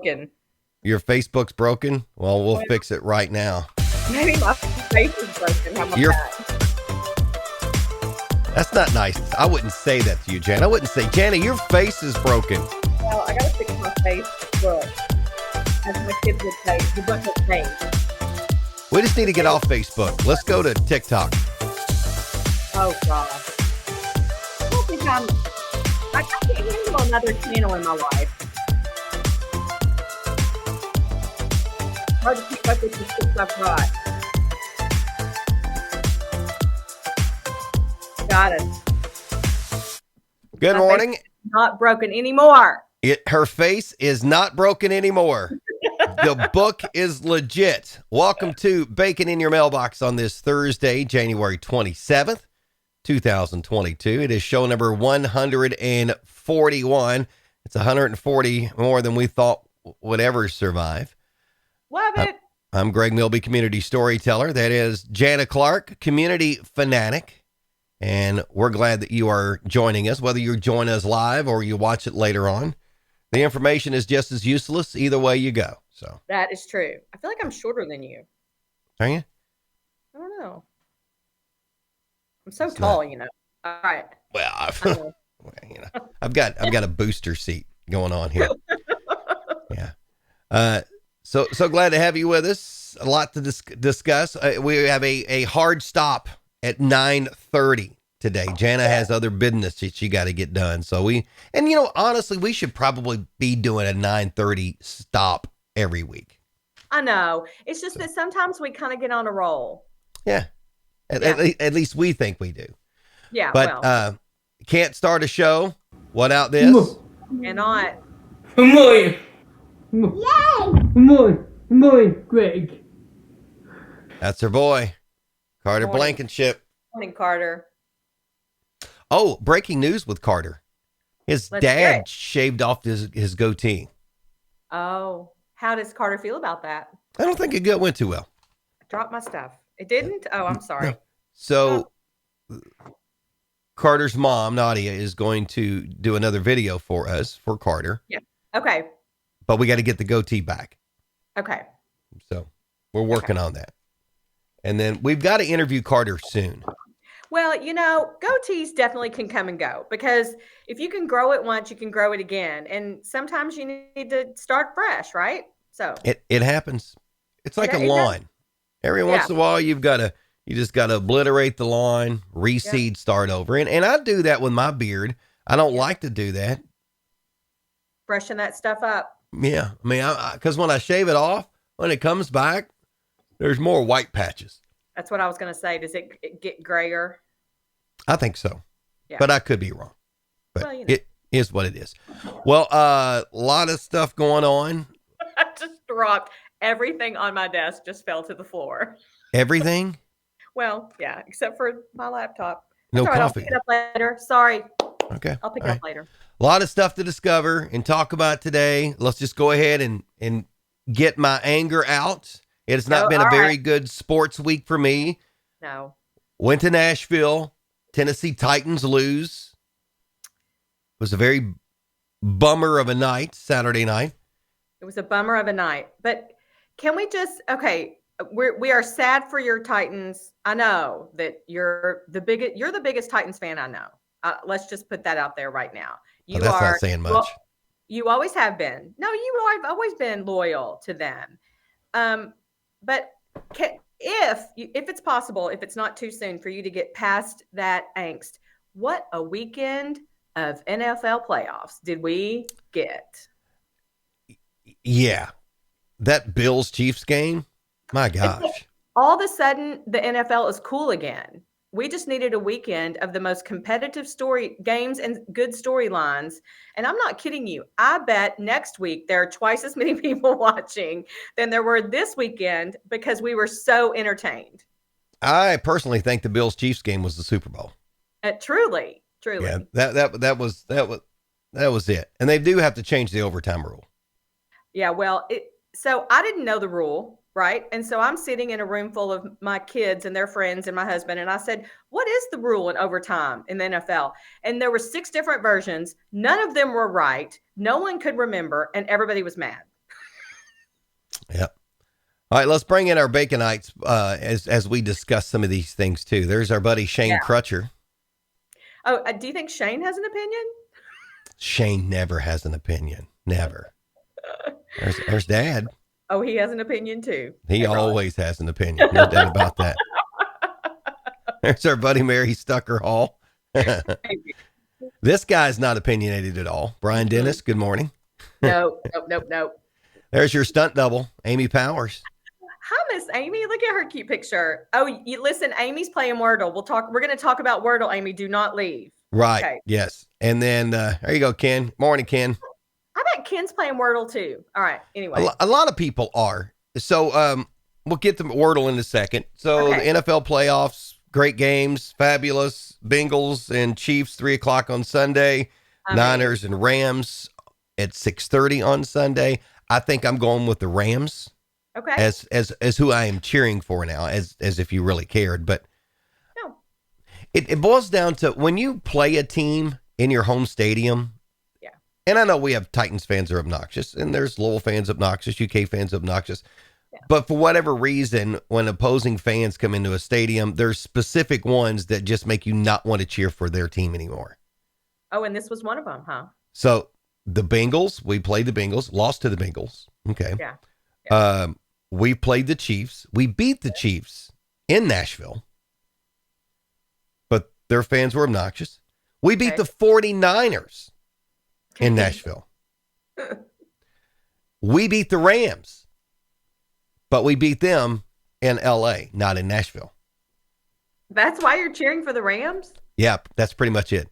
broken. Your Facebook's broken? Well, we'll fix it right now. Maybe my face is broken. How about that? That's not nice. I wouldn't say that to you, Jan. I wouldn't say, Jana, your face is broken. Well, I gotta fix my Facebook. As my kids would say, the book of face. We just need to get off Facebook. Let's go to TikTok. Oh, God. I don't think I can't handle another channel in my life. Hard to keep up with the things I've got. Got it. Good morning. Not broken anymore. Her face is not broken anymore. The book is legit. Welcome to Bacon in Your Mailbox on this Thursday, January 27th, 2022. It is show number 141. It's 140 more than we thought would ever survive. Love it. I'm Greg Milby, community storyteller. That is Jana Clark, community fanatic. And we're glad that you are joining us, whether you join us live or you watch it later on. The information is just as useless either way you go. So that is true. I feel like I'm shorter than you. Are you? I don't know. I'm so tall, you know. All right. Well, I've got a booster seat going on here. Yeah. So glad to have you with us. A lot to discuss. We have a hard stop at 9:30 today. Jana has other business that she got to get done. So honestly, we should probably be doing a 9:30 stop every week. I know. It's just that sometimes we kind of get on a roll. Yeah. At least we think we do. Yeah. But can't start a show without this. Cannot. Good morning, Greg. That's her boy, Carter Blankenship. Morning, Carter. Oh, breaking news with Carter. His dad shaved off his goatee. Oh, how does Carter feel about that? I don't think it went too well. I dropped my stuff. It didn't? Oh, I'm sorry. No. So Carter's mom, Nadia, is going to do another video for us, for Carter. Yeah. Okay. But we got to get the goatee back. Okay. So we're working on that. And then we've got to interview Carter soon. Well, goatees definitely can come and go, because if you can grow it once, you can grow it again. And sometimes you need to start fresh, right? So it happens. It's like a lawn. Every once in a while, you just got to obliterate the lawn, reseed, start over. And I do that with my beard. I don't like to do that. Brushing that stuff up. Yeah. I mean, because when I shave it off, when it comes back, there's more white patches. That's what I was going to say. Does it get grayer? I think so. Yeah. But I could be wrong. But it is what it is. Well, a lot of stuff going on. I just dropped everything on my desk, just fell to the floor. Everything? Well, yeah, except for my laptop. No coffee. coffee. I'll pick it up later. Sorry. Okay. I'll pick it up later. A lot of stuff to discover and talk about today. Let's just go ahead and get my anger out. It has not been a very good sports week for me. No. Went to Nashville. Tennessee Titans lose. It was a very bummer of a night, Saturday night. It was a bummer of a night. But can we just, we are sad for your Titans. I know that you're the biggest Titans fan I know. Let's just put that out there right now. That's not saying much. Well, you always have been. No, I've always been loyal to them. But if it's possible, if it's not too soon for you to get past that angst, what a weekend of NFL playoffs did we get? Yeah. That Bills Chiefs game, my gosh. All of a sudden, the NFL is cool again. We just needed a weekend of the most competitive games and good storylines. And I'm not kidding you. I bet next week there are twice as many people watching than there were this weekend, because we were so entertained. I personally think the Bills Chiefs game was the Super Bowl. Truly. Yeah, that was it. And they do have to change the overtime rule. Yeah, well, so I didn't know the rule. Right. And so I'm sitting in a room full of my kids and their friends and my husband. And I said, what is the rule in overtime in the NFL? And there were 6 different versions. None of them were right. No one could remember. And everybody was mad. Yep. All right, let's bring in our Baconites as we discuss some of these things too. There's our buddy Shane Crutcher. Oh, do you think Shane has an opinion? Shane never has an opinion. Never. There's Dad. Oh, he has an opinion too. He always has an opinion. No doubt about that. There's our buddy Mary Stucker Hall. This guy's not opinionated at all. Brian Dennis, good morning. No. There's your stunt double, Amy Powers. Hi, Miss Amy. Look at her cute picture. Oh, you listen, Amy's playing Wordle. We're going to talk about Wordle, Amy. Do not leave. Right. Okay. Yes. And then there you go, Ken. Morning, Ken. I bet Ken's playing Wordle too. All right. Anyway. A lot of people are. So we'll get to Wordle in a second. So the NFL playoffs, great games, fabulous. Bengals and Chiefs, 3:00 on Sunday. Niners and Rams at 6:30 on Sunday. I think I'm going with the Rams. Okay. As who I am cheering for now, as if you really cared. But no. It boils down to when you play a team in your home stadium. Yeah. And I know we have Titans fans are obnoxious, and there's Louisville fans obnoxious, UK fans obnoxious. Yeah. But for whatever reason, when opposing fans come into a stadium, there's specific ones that just make you not want to cheer for their team anymore. Oh, and this was one of them, huh? So the Bengals, we played the Bengals, lost to the Bengals. Okay. Yeah. We played the Chiefs. We beat the Chiefs in Nashville, but their fans were obnoxious. We beat the 49ers in Nashville. We beat the Rams, but we beat them in LA, not in Nashville. That's why you're cheering for the Rams? Yep, that's pretty much it.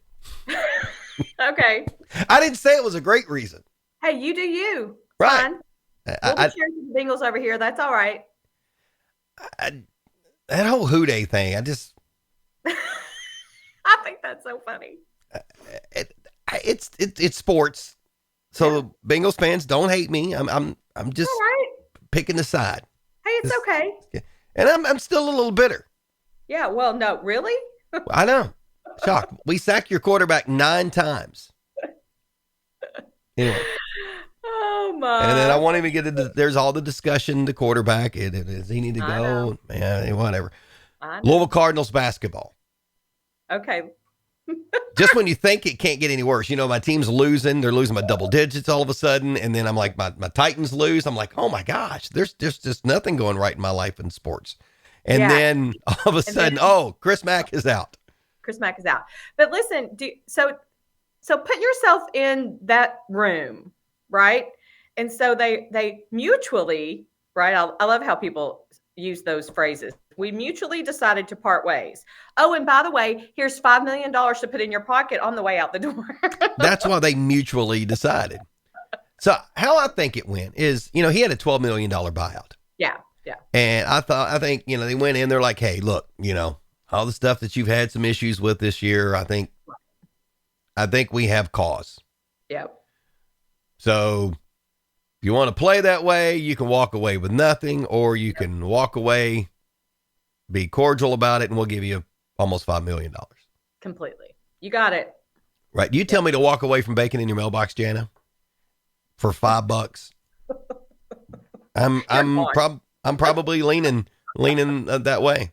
Okay. I didn't say it was a great reason. Hey, you do you. Right. Fine. We'll be cheering for the Bengals over here. That's all right. That whole Houday thing, I think that's so funny. It's sports, so Bengals fans don't hate me. I'm just picking a side. Hey, it's okay. And I'm still a little bitter. Yeah. Well, no, really. I know. Shock. We sacked your quarterback 9 times. Anyway. Oh my! And then I won't even get into. There's all the discussion. The quarterback. Does he need to go? Man, whatever. Louisville Cardinals basketball. Okay. Just when you think it can't get any worse, my team's losing. They're losing by double digits all of a sudden, and then I'm like, my Titans lose. I'm like, oh my gosh, there's just nothing going right in my life in sports. And then all of a sudden, Chris Mack is out. Chris Mack is out. But listen, so put yourself in that room, right? And so they mutually, right? I love how people use those phrases. We mutually decided to part ways. Oh, and by the way, here's $5 million to put in your pocket on the way out the door. That's why they mutually decided. So how I think it went is, he had a $12 million buyout. Yeah. Yeah. And I think, they went in, they're like, hey, look, all the stuff that you've had some issues with this year, I think we have cause. Yep. So if you want to play that way, you can walk away with nothing, or you can walk away, be cordial about it, and we'll give you almost $5 million. Completely. You got it. Right. You tell me to walk away from bacon in your mailbox, Jana, for $5. I'm probably leaning that way.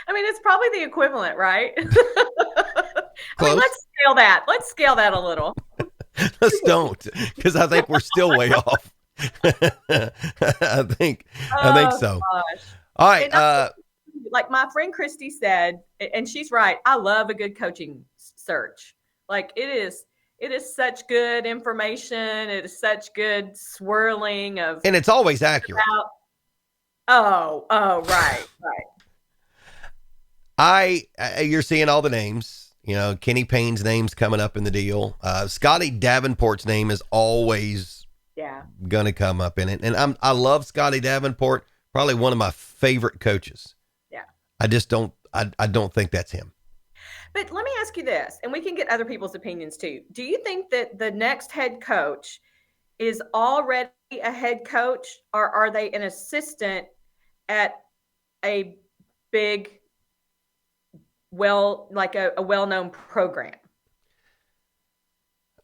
I mean, it's probably the equivalent, right? Close. Let's scale that. Let's scale that a little. Let's don't, because I think we're still way off. I think so. Gosh. All right. Like my friend Christy said, and she's right. I love a good coaching search. Like it is such good information. It is such good swirling of, and it's always accurate. Right. You're seeing all the names. Kenny Payne's name's coming up in the deal. Scotty Davenport's name is always gonna come up in it. And I love Scotty Davenport, probably one of my favorite coaches. Yeah. I just don't think that's him. But let me ask you this, and we can get other people's opinions too. Do you think that the next head coach is already a head coach, or are they an assistant at a big, a well-known program?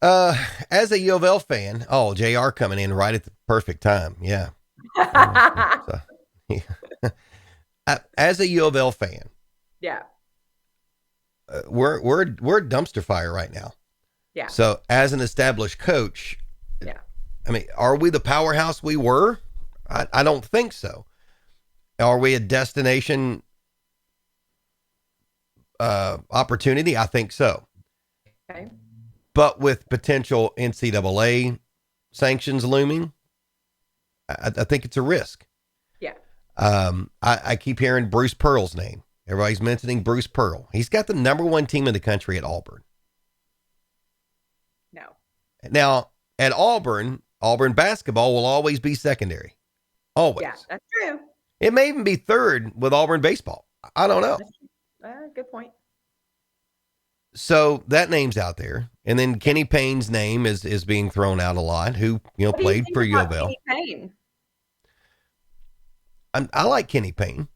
As a U of L fan, JR coming in right at the perfect time. Yeah. So, as a U of L fan, Yeah. we're a dumpster fire right now. Yeah. So as an established coach, Yeah. I mean, are we the powerhouse we were? I don't think so. Are we a destination opportunity? I think so. Okay. But with potential NCAA sanctions looming, I think it's a risk. Yeah. I keep hearing Bruce Pearl's name. Everybody's mentioning Bruce Pearl. He's got the #1 team in the country at Auburn. No. Now, at Auburn basketball will always be secondary. Always. Yeah, that's true. It may even be third with Auburn baseball. I don't know. Good point. So that name's out there. And then Kenny Payne's name is being thrown out a lot, who, What do you played think for U about of L. Kenny Payne? I like Kenny Payne.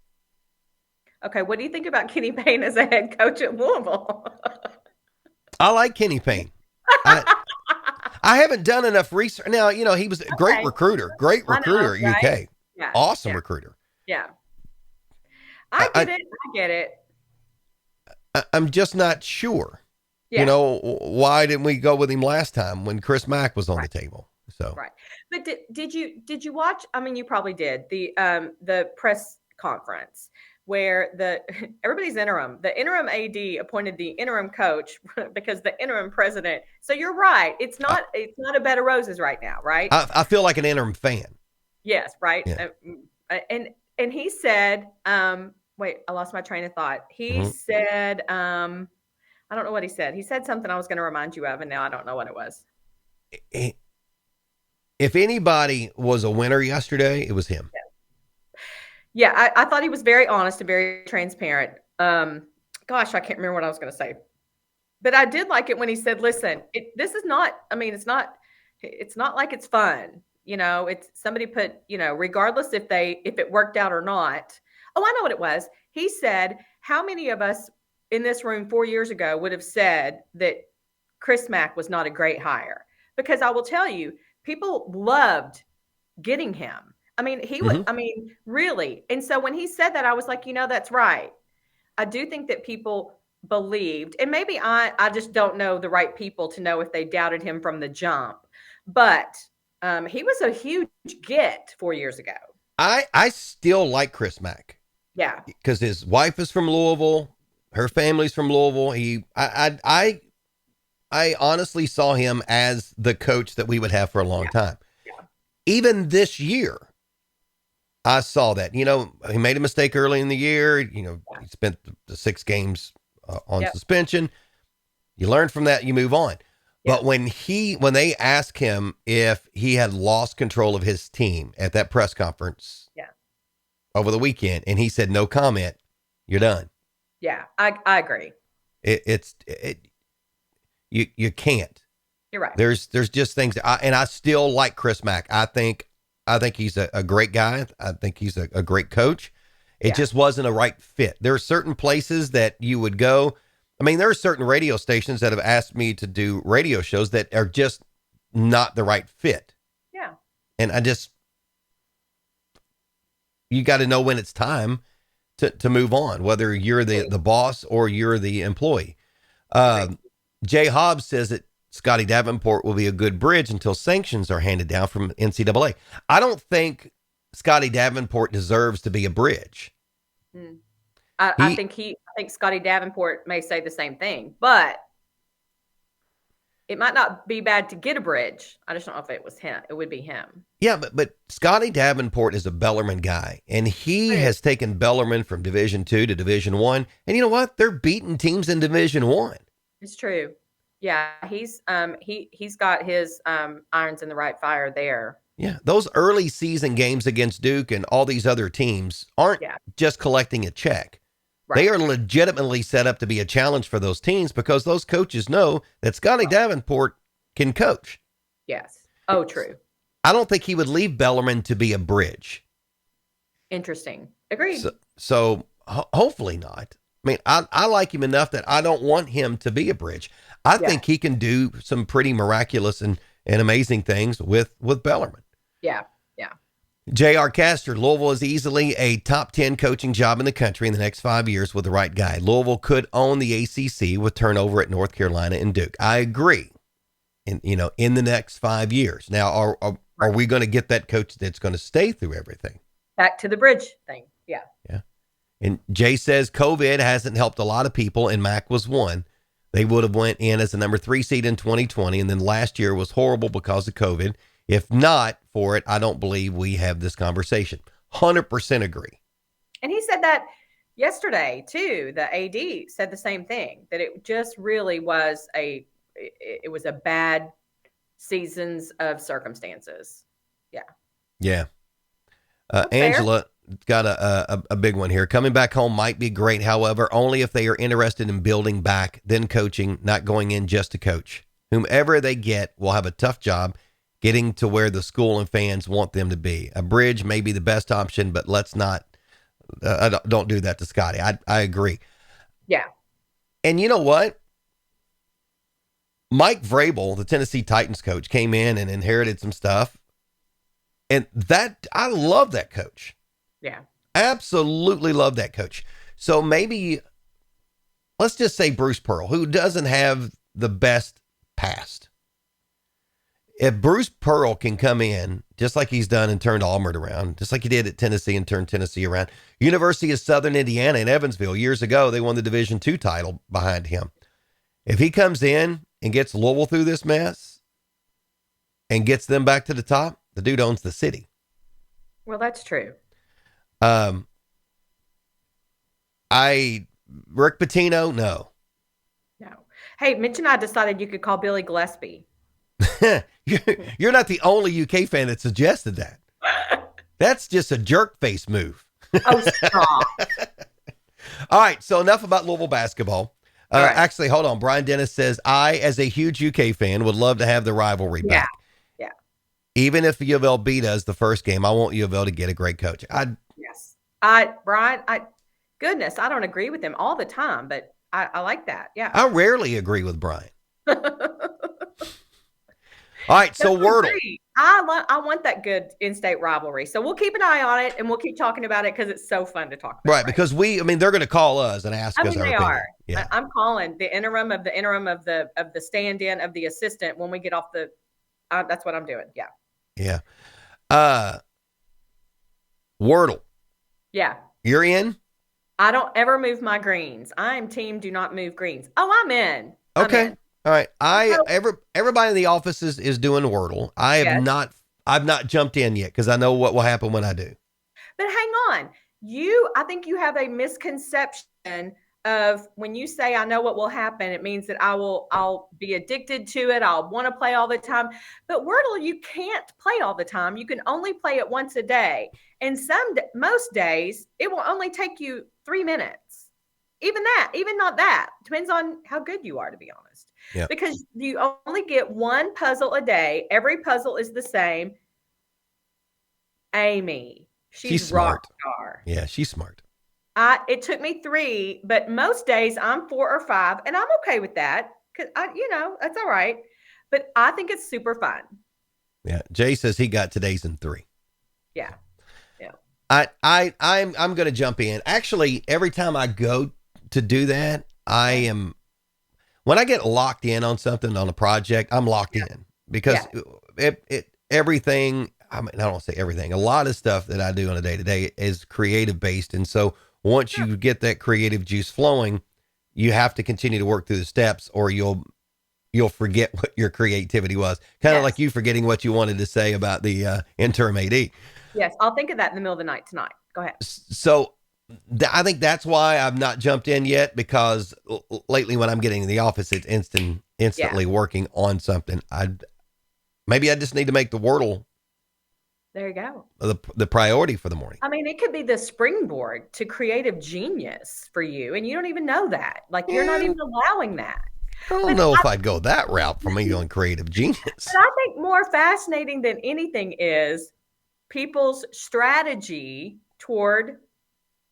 Okay, what do you think about Kenny Payne as a head coach at Louisville? I like Kenny Payne. I haven't done enough research. Now, he was a great recruiter I know, at right? UK. Yeah. Awesome Yeah. recruiter. Yeah. I get it. I'm just not sure. Yeah. Why didn't we go with him last time when Chris Mack was on the table? So Right. But did you watch? I mean, you probably did the press conference where everybody's interim. The interim AD appointed the interim coach because the interim president. So you're right. It's not a bed of roses right now, right? I feel like an interim fan. Yes, right. Yeah. And he said, wait, I lost my train of thought. He said, I don't know what he said. He said something I was going to remind you of, and now I don't know what it was. If anybody was a winner yesterday, it was him. Yeah, I thought he was very honest and very transparent. Gosh, I can't remember what I was going to say. But I did like it when he said, listen, this is not, I mean, it's not like it's fun. It's somebody put, regardless if it worked out or not. Oh, I know what it was. He said, how many of us in this room 4 years ago would have said that Chris Mack was not a great hire? Because I will tell you, people loved getting him. I mean, he would, I mean, really. And so when he said that, I was like, that's right. I do think that people believed, and maybe I just don't know the right people to know if they doubted him from the jump, but he was a huge get 4 years ago. I still like Chris Mack. Yeah. Because his wife is from Louisville. Her family's from Louisville. I honestly saw him as the coach that we would have for a long time. Yeah. Even this year, I saw that. He made a mistake early in the year. He spent the 6 games on suspension. You learn from that, you move on. But when they asked him if he had lost control of his team at that press conference over the weekend, and he said no comment, you're done. Yeah, I agree. You can't. You're right. There's just things and I still like Chris Mack. I think he's a great guy. I think he's a great coach. It just wasn't a right fit. There are certain places that you would go. I mean, there are certain radio stations that have asked me to do radio shows that are just not the right fit. Yeah. And you got to know when it's time to move on, whether you're the boss or you're the employee. Jay Hobbs says that Scotty Davenport will be a good bridge until sanctions are handed down from NCAA. I don't think Scotty Davenport deserves to be a bridge. I think Scotty Davenport may say the same thing, but it might not be bad to get a bridge. I just don't know if it was him. It would be him. Yeah, but Scotty Davenport is a Bellarmine guy, and he has taken Bellarmine from Division II to Division I. And you know what? They're beating teams in Division I. It's true. Yeah, he's got his irons in the right fire there. Yeah, those early season games against Duke and all these other teams aren't just collecting a check. Right. They are legitimately set up to be a challenge for those teams because those coaches know that Scotty Davenport can coach. Yes. Oh, true. I don't think he would leave Bellarmine to be a bridge. Interesting. Agreed. So hopefully not. I mean, I like him enough that I don't want him to be a bridge. I think he can do some pretty miraculous and amazing things with Bellarmine. Yeah. Yeah. J.R. Castor, Louisville is easily a top 10 coaching job in the country in the next 5 years with the right guy. Louisville could own the ACC with turnover at North Carolina and Duke. I agree. In the next 5 years. Now, are we going to get that coach that's going to stay through everything? Back to the bridge thing. Yeah. Yeah. And Jay says COVID hasn't helped a lot of people, and Mac was one. They would have went in as the number 3 seed in 2020, and then last year was horrible because of COVID. If not for it, I don't believe we have this conversation. 100% agree. And he said that yesterday too. The AD said the same thing, that it just really was a bad seasons of circumstances. Yeah. Yeah. Angela got a big one here. Coming back home might be great. However, only if they are interested in building back, then coaching, not going in just to coach. Whomever they get will have a tough job getting to where the school and fans want them to be. A bridge may be the best option, but let's not, don't do that to Scotty. I agree. Yeah. And you know what? Mike Vrabel, the Tennessee Titans coach, came in and inherited some stuff. And I love that coach. Yeah. Absolutely love that coach. So maybe, let's just say Bruce Pearl, who doesn't have the best past. If Bruce Pearl can come in, just like he's done and turned Auburn around, just like he did at Tennessee and turned Tennessee around. University of Southern Indiana in Evansville, years ago, they won the Division II title behind him. If he comes in and gets Louisville through this mess and gets them back to the top, the dude owns the city. Well, that's true. Rick Pitino, no. No. Hey, Mitch and I decided you could call Billy Gillespie. You're not the only UK fan that suggested that. That's just a jerk face move. Oh, stop. All right. So enough about Louisville basketball. Right. Actually, hold on. Brian Dennis says, I, as a huge UK fan, would love to have the rivalry back. Yeah. Even if U of L beat us the first game, I want U of L to get a great coach. Yes. Brian, goodness, I don't agree with him all the time, but I like that. Yeah. I rarely agree with Brian. All right, so Wordle. I want that good in-state rivalry. So we'll keep an eye on it, and we'll keep talking about it because it's so fun to talk about. Right, because they're going to call us and ask us our they opinion. are. Yeah. I'm calling the interim of the stand-in of the assistant when we get off the. That's what I'm doing. Yeah. Yeah. Wordle. Yeah. You're in? I don't ever move my greens. I'm team do not move greens. Oh, I'm in. Okay. I'm in. All right. Everybody in the office is doing Wordle. I've not jumped in yet because I know what will happen when I do. But hang on. I think you have a misconception of when you say I know what will happen, it means that I'll be addicted to it. I'll want to play all the time. But Wordle, you can't play all the time. You can only play it once a day. And most days it will only take you 3 minutes. Even not that. Depends on how good you are, to be honest. Yep. Because you only get one puzzle a day. Every puzzle is the same. Amy, she's smart. Rock star. Yeah, she's smart. It took me 3, but most days I'm 4 or 5, and I'm okay with that because that's all right. But I think it's super fun. Yeah, Jay says he got today's in 3. Yeah. I'm going to jump in. Actually, every time I go to do that, when I get locked in on something on a project, I'm locked in because everything. I mean, I don't say everything. A lot of stuff that I do on a day to day is creative based, and so once you get that creative juice flowing, you have to continue to work through the steps, or you'll forget what your creativity was. Kind of like you forgetting what you wanted to say about the interim AD. Yes, I'll think of that in the middle of the night tonight. Go ahead. So I think that's why I've not jumped in yet, because lately when I'm getting in the office, it's instantly working on something. Maybe I just need to make the Wordle. There you go. The priority for the morning. I mean, it could be the springboard to creative genius for you, and you don't even know that. Like, you're not even allowing that. I don't know if I'd go that route for me on creative genius. But I think more fascinating than anything is people's strategy toward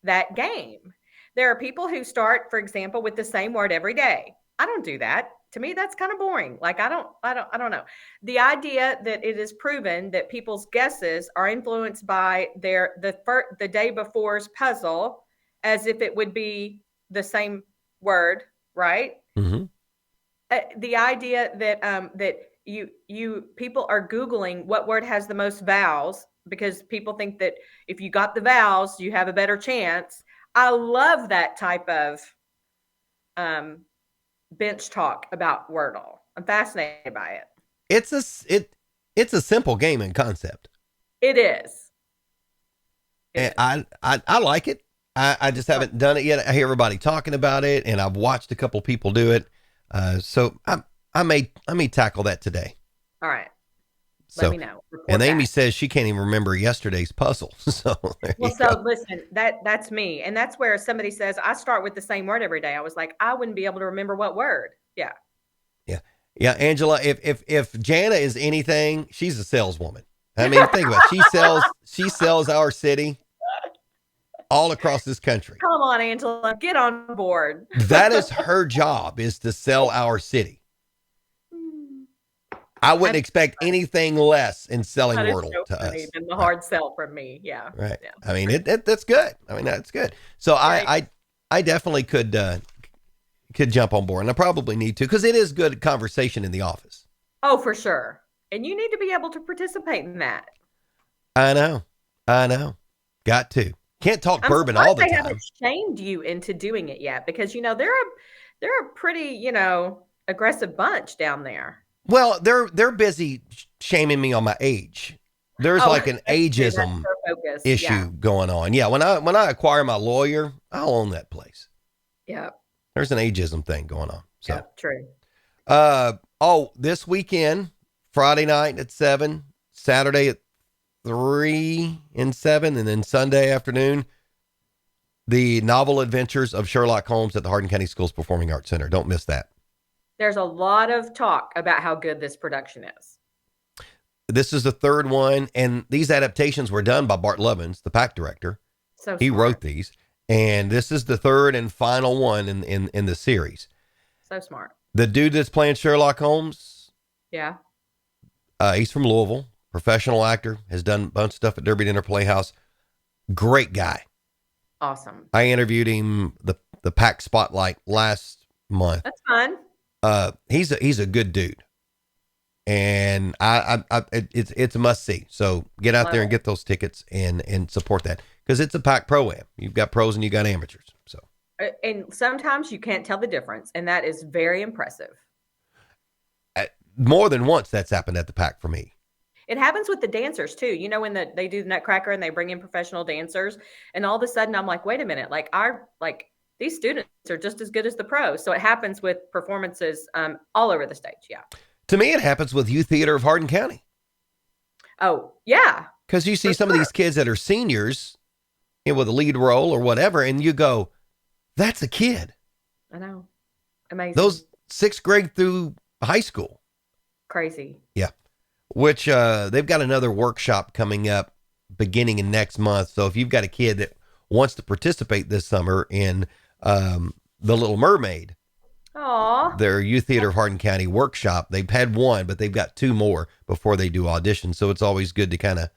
that game. There are people who start, for example, with the same word every day. I don't do that. to me, that's kind of boring. Like, I don't know. The idea that it is proven that people's guesses are influenced by the day before's puzzle, as if it would be the same word, right? Mm-hmm. The idea that that you people are Googling what word has the most vowels because people think that if you got the vowels, you have a better chance. I love that type of um, bench talk about Wordle. I'm fascinated by it. It's a simple game in concept. It is. And I like it. I just haven't done it yet. I hear everybody talking about it, and I've watched a couple people do it. So I may tackle that today. All right. So, let me know. Report and Amy back. says she can't even remember yesterday's puzzle. So there Well, you so go. listen, that's me, and that's where somebody says I start with the same word every day. I was like, I wouldn't be able to remember what word. Yeah. Yeah. Yeah. Angela, if Jana is anything, she's a saleswoman. I mean, think about it. She sells our city all across this country. Come on, Angela, get on board. That is her job, is to sell our city. I wouldn't That's expect anything less in selling That is Wordle so to funny us. than the hard sell from me. Yeah. Right. Yeah. I mean, that's good. I mean, that's good. So Right. I definitely could jump on board, and I probably need to, because it is good conversation in the office. Oh, for sure. And you need to be able to participate in that. I know. Got to. Can't talk I'm bourbon all surprised the they time. haven't shamed you into doing it yet because they're a pretty, aggressive bunch down there. Well, they're busy shaming me on my age. There's Oh, like an that's true. That's ageism their focus. Yeah. issue going on. Yeah, when I acquire my lawyer, I'll own that place. Yeah. There's an ageism thing going on. Yeah. So, True. this weekend, Friday night at 7, Saturday at 3 and 7, and then Sunday afternoon, the novel adventures of Sherlock Holmes at the Hardin County Schools Performing Arts Center. Don't miss that. There's a lot of talk about how good this production is. This is the third one, and these adaptations were done by Bart Lovins, the PAC director. So He smart. wrote these, and this is the third and final one in the series. So smart. The dude that's playing Sherlock Holmes, Yeah. he's from Louisville, professional actor, has done a bunch of stuff at Derby Dinner Playhouse. Great guy. Awesome. I interviewed him the PAC Spotlight last month. That's fun. He's a good dude, and it's a must see. So get out Love there and it. get those tickets and support that, because it's a PAC Pro-Am. You've got pros and you got amateurs. So And sometimes you can't tell the difference, and that is very impressive. more than once that's happened at the PAC for me. It happens with the dancers too. You know, when they do the Nutcracker and they bring in professional dancers, and all of a sudden I'm like, wait a minute, these students are just as good as the pros. So it happens with performances all over the stage. Yeah. To me, it happens with Youth Theater of Hardin County, Oh yeah. because you see For some of sure. these kids that are seniors, with a lead role or whatever, and you go, that's a kid. I know. Amazing. Those 6th grade through high school. Crazy. Yeah. Which they've got another workshop coming up beginning in next month. So if you've got a kid that wants to participate this summer in The Little Mermaid, Aw. their Youth Theater of Hardin County workshop, they've had one, but they've got 2 more before they do auditions. So it's always good to kind of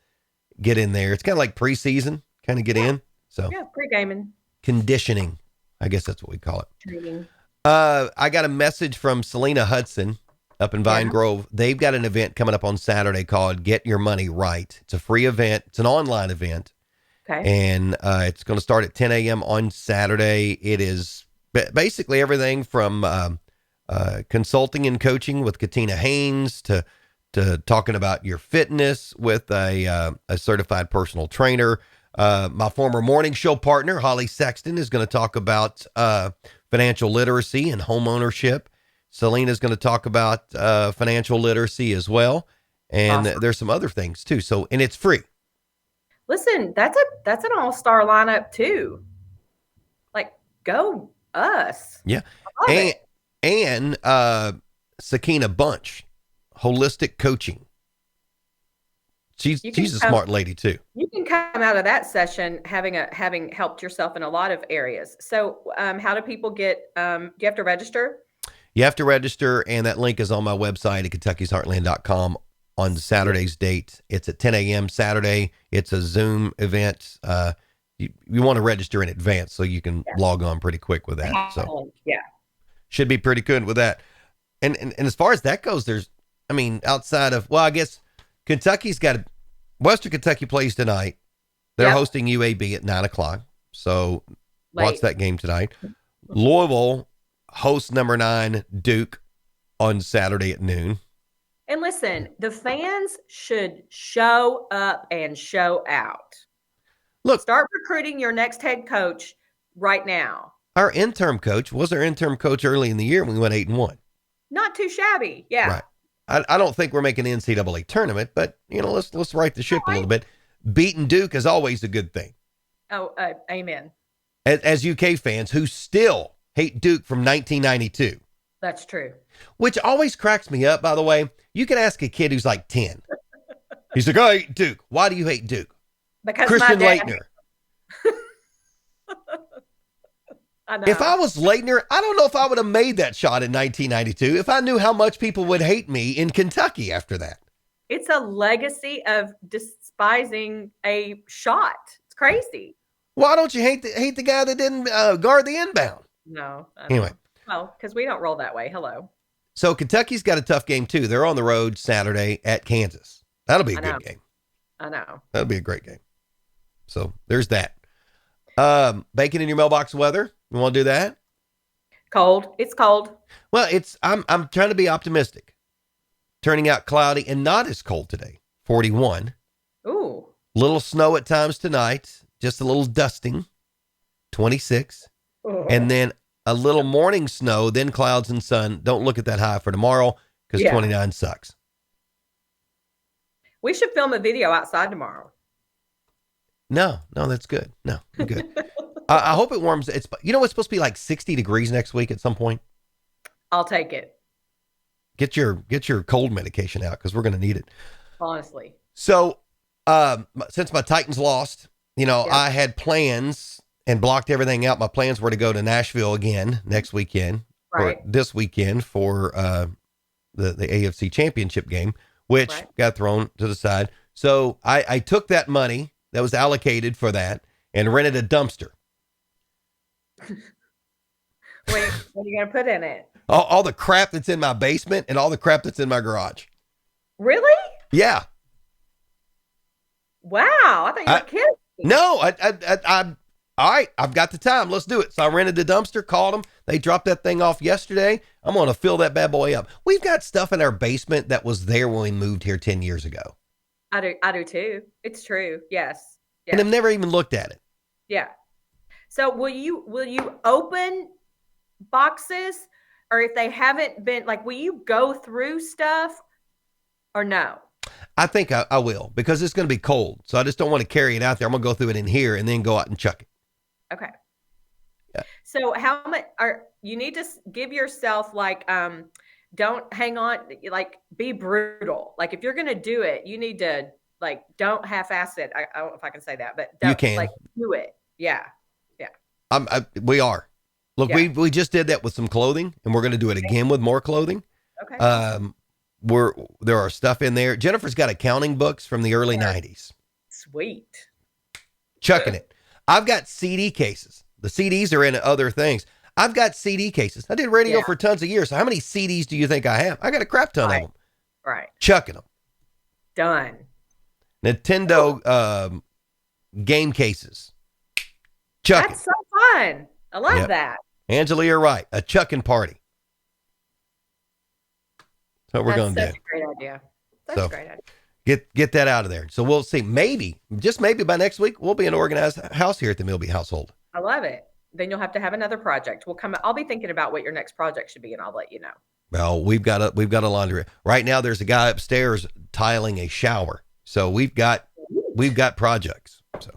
get in there. It's kind of like preseason, kind of get in. So Yeah, pre-gaming. conditioning, I guess that's what we call it. Training. I got a message from Selena Hudson up in Vine Yeah. Grove. They've got an event coming up on Saturday called Get Your Money Right. It's a free event. It's an online event, Okay. and it's going to start at 10 a.m. on Saturday. It is basically everything from consulting and coaching with Katina Haynes to talking about your fitness with a certified personal trainer. My former morning show partner, Holly Sexton, is going to talk about financial literacy and home ownership. Selena's going to talk about financial literacy as well. And Awesome. there's some other things too. So, and it's free. Listen, that's an all-star lineup too. Like, go us. Yeah. I love And it. Sakina Bunch, holistic coaching. She's You can a come- smart lady too. You can come out of that session having helped yourself in a lot of areas. So, how do people get? Do you have to register? You have to register, and that link is on my website at Kentucky'sHeartland.com on Saturday's date. It's at 10 a.m. Saturday. It's a Zoom event. You want to register in advance so you can log on pretty quick with that. So should be pretty good with that. And as far as that goes, outside of, I guess Kentucky's got Western Kentucky plays tonight. They're hosting UAB at 9:00. So watch that game tonight. Louisville hosts number 9 Duke on Saturday at noon. And listen, the fans should show up and show out. Look, start recruiting your next head coach right now. Our interim coach was our interim coach early in the year when we went 8-1. Not too shabby. Yeah. Right. I don't think we're making the NCAA tournament, but let's right the ship a little bit. Beating Duke is always a good thing. Oh, amen. As UK fans who still hate Duke from 1992. That's true. Which always cracks me up, by the way. You can ask a kid who's like 10. He's like, I hate Duke. Why do you hate Duke? Because Christian my dad. Laettner. I know. If I was Laettner, I don't know if I would have made that shot in 1992 if I knew how much people would hate me in Kentucky after that. It's a legacy of despising a shot. It's crazy. Why don't you hate the guy that didn't guard the inbound? No. Anyway. Well, because we don't roll that way. Hello. So Kentucky's got a tough game too. They're on the road Saturday at Kansas. That'll be a good game. I know. That'll be a great game. So there's that. Bacon in your mailbox weather. You want to do that? Cold. It's cold. Well, I'm trying to be optimistic. Turning out cloudy and not as cold today. 41. Ooh. Little snow at times tonight. Just a little dusting. 26. Ooh. And then a little morning snow, then clouds and sun. Don't look at that high for tomorrow because 29 sucks. We should film a video outside tomorrow. No, that's good. No, I'm good. I hope it warms. It's supposed to be like 60 degrees next week at some point. I'll take it. Get your cold medication out because we're going to need it. Honestly. So, since my Titans lost, I had plans and blocked everything out. My plans were to go to Nashville again next weekend, or this weekend for the AFC Championship game, which got thrown to the side. So I took that money that was allocated for that and rented a dumpster. Wait, what are you going to put in it? All the crap that's in my basement and all the crap that's in my garage. Really? Yeah. Wow. I thought you were kidding. No, all right, I've got the time. Let's do it. So I rented the dumpster, called them. They dropped that thing off yesterday. I'm going to fill that bad boy up. We've got stuff in our basement that was there when we moved here 10 years ago. I do too. It's true. Yes. And I've never even looked at it. Yeah. So will you open boxes, or if they haven't been, like, will you go through stuff or no? I think I will, because it's going to be cold. So I just don't want to carry it out there. I'm going to go through it in here and then go out and chuck it. Okay. Yeah. So how much you need to give yourself, like, don't hang on, like, be brutal. Like, if you're going to do it, you need to, like, don't half-ass it. I don't know if I can say that, but don't, you can, like, do it. Yeah. We are. Look, yeah. we just did that with some clothing, and we're going to do it again with more clothing. Okay. There are stuff in there. Jennifer's got accounting books from the early 90s. Sweet. Chucking it. I've got CD cases. The CDs are in other things. I've got CD cases. I did radio for tons of years. So how many CDs do you think I have? I got a crap ton of them. Right. Chucking them. Done. Nintendo game cases. Chucking. That's so fun. I love that. Angela, you're right. A chucking party. That's what we're going to do. That's a great idea. That's a great idea. Get that out of there. So we'll see. Maybe, just maybe by next week, we'll be an organized house here at the Milby household. I love it. Then you'll have to have another project. I'll be thinking about what your next project should be, and I'll let you know. Well, we've got a laundry. Right now, there's a guy upstairs tiling a shower. So we've got projects. So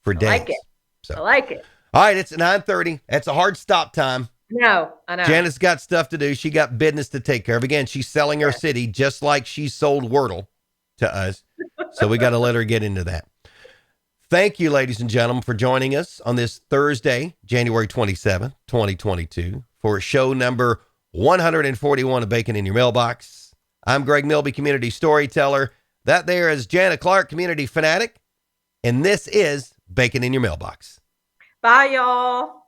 for days. I like it. So. I like it. All right, it's 9:30. That's a hard stop time. No, I know. Janice got stuff to do. She got business to take care of. Again, she's selling her city just like she sold Wordle to us. So we got to let her get into that. Thank you, ladies and gentlemen, for joining us on this Thursday, January 27th, 2022, for show number 141 of Bacon in Your Mailbox. I'm Greg Milby, community storyteller. That there is Jana Clark, community fanatic. And this is Bacon in Your Mailbox. Bye, y'all.